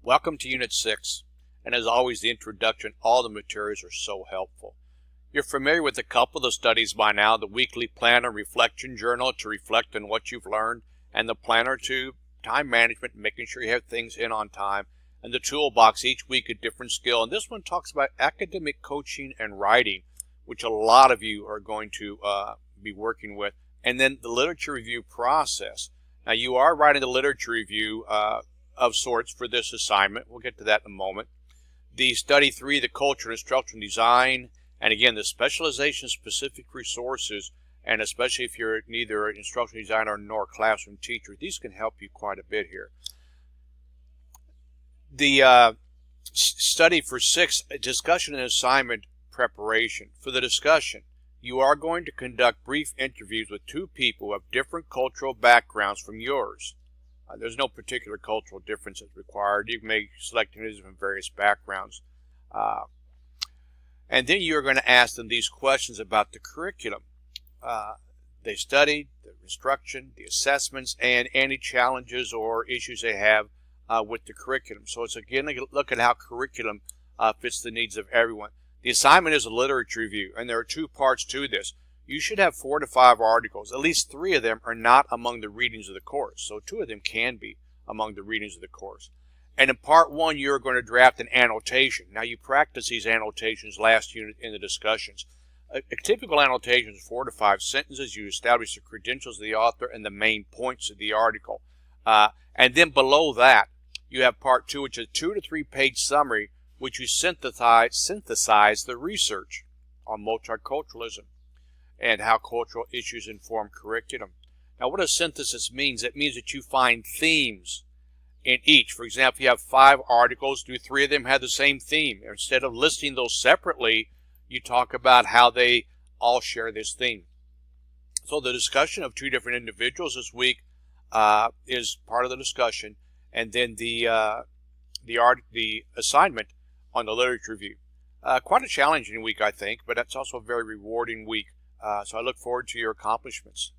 Welcome to Unit 6, and as always, the introduction, all the materials are so helpful. You're familiar with a couple of the studies by now, the weekly planner reflection journal to reflect on what you've learned, and the planner to time management, making sure you have things in on time, and the toolbox, each week a different skill. And this one talks about academic coaching and writing, which a lot of you are going to be working with, and then the literature review process. Now, you are writing the literature review of sorts for this assignment. We'll get to that in a moment. The study 3, the culture and instructional design, and again, the specialization specific resources, and especially if you're neither an instructional designer nor a classroom teacher, these can help you quite a bit here. The study for 6, discussion and assignment preparation. For the discussion, you are going to conduct brief interviews with 2 people who have different cultural backgrounds from yours. There's no particular cultural differences required. You may select individuals from various backgrounds. And then you're going to ask them these questions about the curriculum. They studied, the instruction, the assessments, and any challenges or issues they have with the curriculum. So it's again a look at how curriculum fits the needs of everyone. The assignment is a literature review, and there are 2 parts to this. You should have 4 to 5 articles. At least 3 of them are not among the readings of the course. So 2 of them can be among the readings of the course. And in part 1, you're going to draft an annotation. Now, you practice these annotations last unit in the discussions. A typical annotation is 4 to 5 sentences. You establish the credentials of the author and the main points of the article. And then below that, you have part 2, which is a 2 to 3 page summary, which you synthesize the research on multiculturalism and how cultural issues inform curriculum. Now, what a synthesis means, it means that you find themes in each. For example, if you have 5 articles, do 3 of them have the same theme? Instead of listing those separately, you talk about how they all share this theme. So the discussion of 2 different individuals this week is part of the discussion, and then the assignment on the literature review. Quite a challenging week, I think, but that's also a very rewarding week. So I look forward to your accomplishments.